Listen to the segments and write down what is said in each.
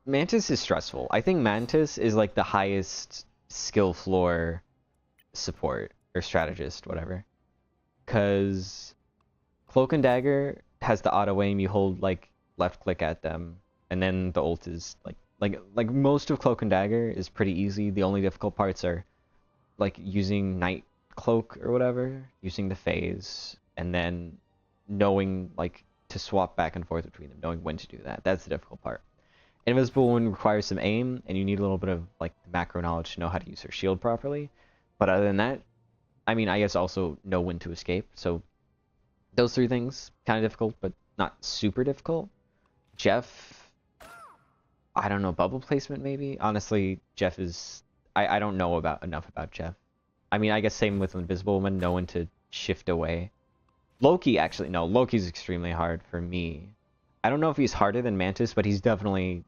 Mantis is stressful. I think Mantis is like the highest skill floor support or strategist, whatever. Because Cloak and Dagger has the auto aim. You hold like left click at them, and then the ult is like most of Cloak and Dagger is pretty easy. The only difficult parts are like using Night Cloak or whatever, using the phase, and then knowing like to swap back and forth between them, knowing when to do that. That's the difficult part. Invisible Wound requires some aim, and you need a little bit of like macro knowledge to know how to use her shield properly. But other than that, I mean, I guess also know when to escape. So those three things kind of difficult, but not super difficult. Jeff, I don't know, bubble placement maybe. Honestly, Jeff is I don't know enough about Jeff. I mean, I guess same with Invisible Woman, know when to shift away. Loki, actually, no, Loki's extremely hard for me. I don't know if he's harder than Mantis, but he's definitely,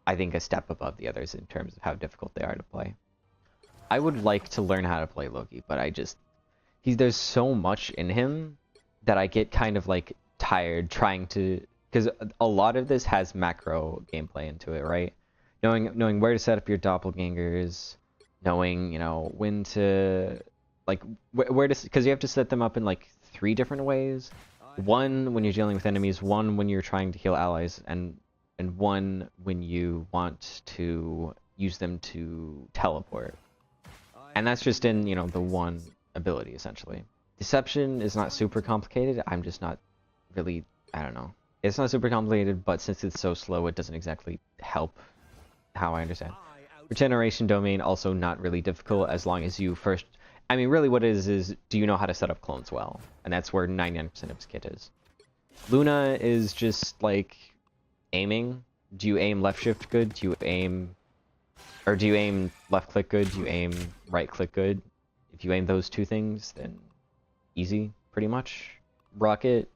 I think, a step above the others in terms of how difficult they are to play. I would like to learn how to play Loki, but there's so much in him that I get kind of like tired trying to, because a lot of this has macro gameplay into it, right? Knowing where to set up your doppelgangers, knowing, you know, when to, like, where to, because you have to set them up in like 3 different ways. One when you're dealing with enemies, one when you're trying to heal allies, and one when you want to use them to teleport. And that's just in, you know, the one ability, essentially. Deception is not super complicated. I'm just not really, I don't know. It's not super complicated, but since it's so slow, it doesn't exactly help how I understand. Regeneration domain, also not really difficult as long as you first... I mean, really what it is do you know how to set up clones well? And that's where 99% of his kit is. Luna is just, like, aiming. Do you aim left shift good? Do you aim... Or do you aim left click good? Do you aim right click good? If you aim those 2 things, then easy, pretty much. Rocket,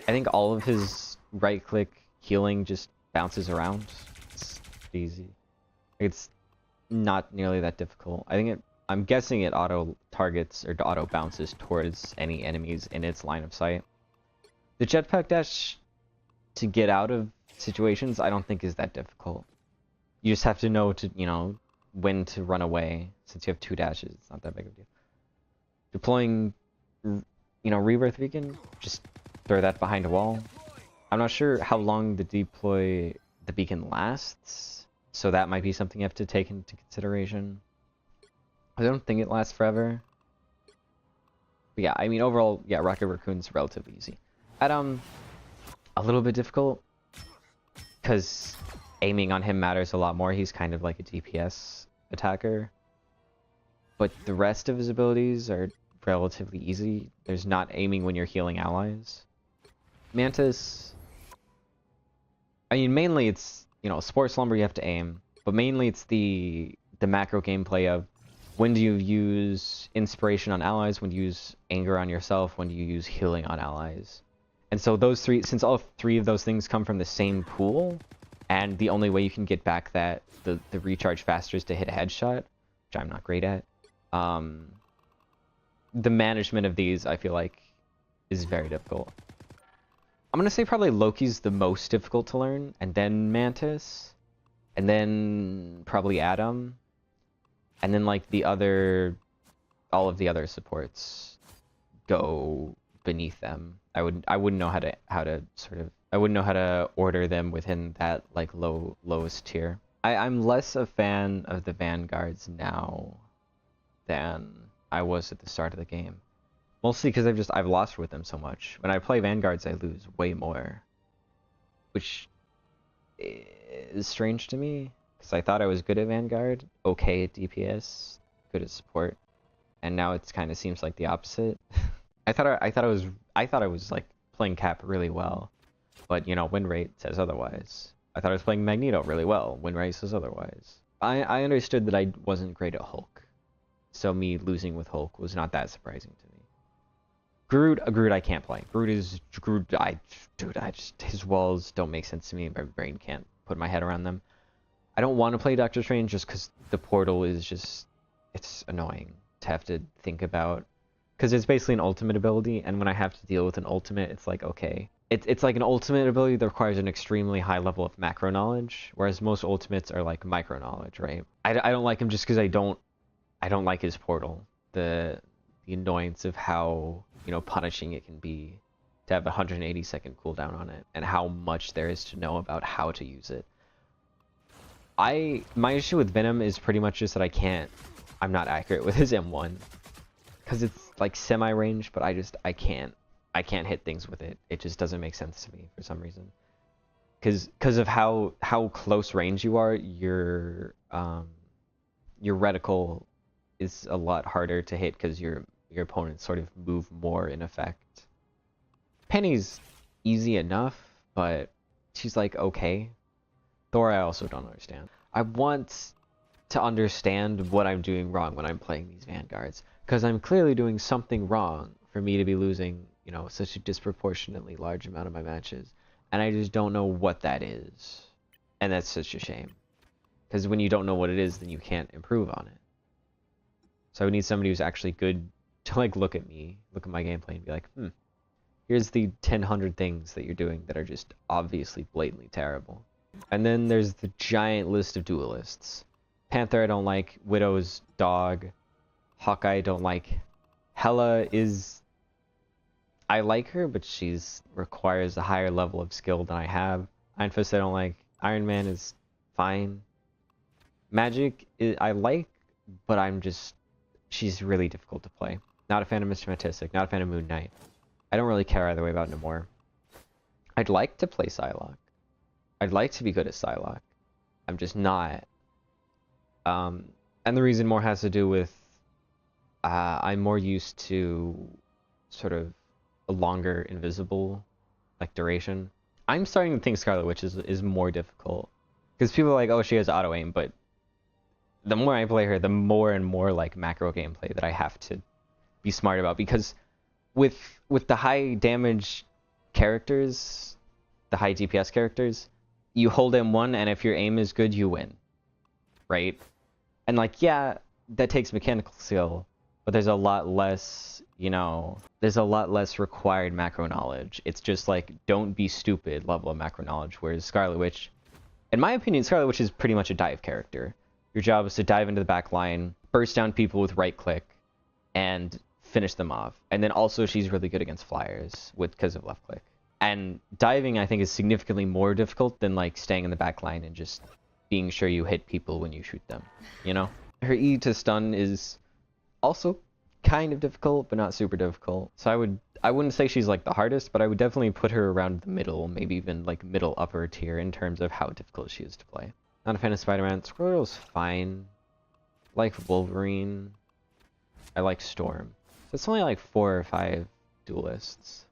I think all of his right click healing just bounces around. It's easy. It's not nearly that difficult. I'm guessing it auto targets or auto bounces towards any enemies in its line of sight. The jetpack dash to get out of situations I don't think is that difficult. You just have to know to, you know, when to run away. Since you have 2 dashes, it's not that big of a deal. Deploying, you know, Rebirth Beacon, just throw that behind a wall. I'm not sure how long the beacon lasts, so that might be something you have to take into consideration. I don't think it lasts forever. But yeah, I mean, overall, yeah, Rocket Raccoon's relatively easy. Adam, a little bit difficult, because aiming on him matters a lot more. He's kind of like a DPS attacker. But the rest of his abilities are relatively easy. There's not aiming when you're healing allies. Mantis, I mean, mainly it's, you know, Sport Slumber you have to aim, but mainly it's the macro gameplay of when do you use inspiration on allies, when do you use anger on yourself, when do you use healing on allies. And so those 3, since all 3 of those things come from the same pool, and the only way you can get back the recharge faster is to hit a headshot, which I'm not great at. The management of these, I feel like, is very difficult. I'm gonna say probably Loki's the most difficult to learn, and then Mantis, and then probably Adam, and then like all of the other supports go beneath them. I wouldn't know I wouldn't know how to order them within that like lowest tier. I'm less a fan of the Vanguards now than I was at the start of the game. Mostly because I've lost with them so much. When I play Vanguards, I lose way more, which is strange to me because I thought I was good at Vanguard, okay at DPS, good at support, and now it kind of seems like the opposite. I thought I was like playing Cap really well, but you know, win rate says otherwise. I thought I was playing Magneto really well, win rate says otherwise. I understood that I wasn't great at Hulk, so me losing with Hulk was not that surprising to me. Groot I can't play. His walls don't make sense to me. My brain can't put my head around them. I don't want to play Doctor Strange just because the portal is just, it's annoying to have to think about. Because it's basically an ultimate ability, and when I have to deal with an ultimate, it's like, okay, it's like an ultimate ability that requires an extremely high level of macro knowledge, whereas most ultimates are like micro knowledge, right? I don't like him just because I don't like his portal. The annoyance of how, you know, punishing it can be to have a 180-second cooldown on it, and how much there is to know about how to use it. My issue with Venom is pretty much just that I'm not accurate with his M1. Because it's like semi-range, but I can't hit things with it. It just doesn't make sense to me for some reason. Because of how close range you are, your reticle is a lot harder to hit because your opponents sort of move more in effect. Penny's easy enough, but she's like okay. Thor I also don't understand. I want to understand what I'm doing wrong when I'm playing these Vanguards, because I'm clearly doing something wrong for me to be losing, you know, such a disproportionately large amount of my matches, and I just don't know what that is, and that's such a shame, because when you don't know what it is, then you can't improve on it. So I would need somebody who's actually good to like look at me, look at my gameplay, and be like, here's the 100 things that you're doing that are just obviously blatantly terrible. And then there's the giant list of duelists. Panther I don't like, Widow's dog, Hawkeye I don't like, Hela is... I like her, but she's requires a higher level of skill than I have. Iron Fist I don't like, Iron Man is fine. Magic I like, but she's really difficult to play. Not a fan of Mr. Fantastic, not a fan of Moon Knight. I don't really care either way about Namor. I'd like to play Psylocke. I'd like to be good at Psylocke. I'm just not. And the reason more has to do with I'm more used to sort of a longer invisible like duration. I'm starting to think Scarlet Witch is more difficult. Because people are like, oh, she has auto aim, but the more I play her, the more and more like macro gameplay that I have to be smart about. Because with the high damage characters, the high DPS characters, you hold M1, and if your aim is good, you win, right? And like, yeah, that takes mechanical skill, but there's a lot less, you know, there's a lot less required macro knowledge. It's just like, don't be stupid level of macro knowledge, whereas Scarlet Witch, in my opinion, Scarlet Witch is pretty much a dive character. Your job is to dive into the back line, burst down people with right click, and finish them off. And then also she's really good against flyers because of left click. And diving, I think, is significantly more difficult than like staying in the back line and just being sure you hit people when you shoot them, you know? Her E to stun is also kind of difficult, but not super difficult. So I wouldn't say she's like the hardest, but I would definitely put her around the middle, maybe even like middle upper tier in terms of how difficult she is to play. Not a fan of Spider-Man. Squirrel's fine. I like Wolverine. I like Storm. So it's only like 4 or 5 duelists.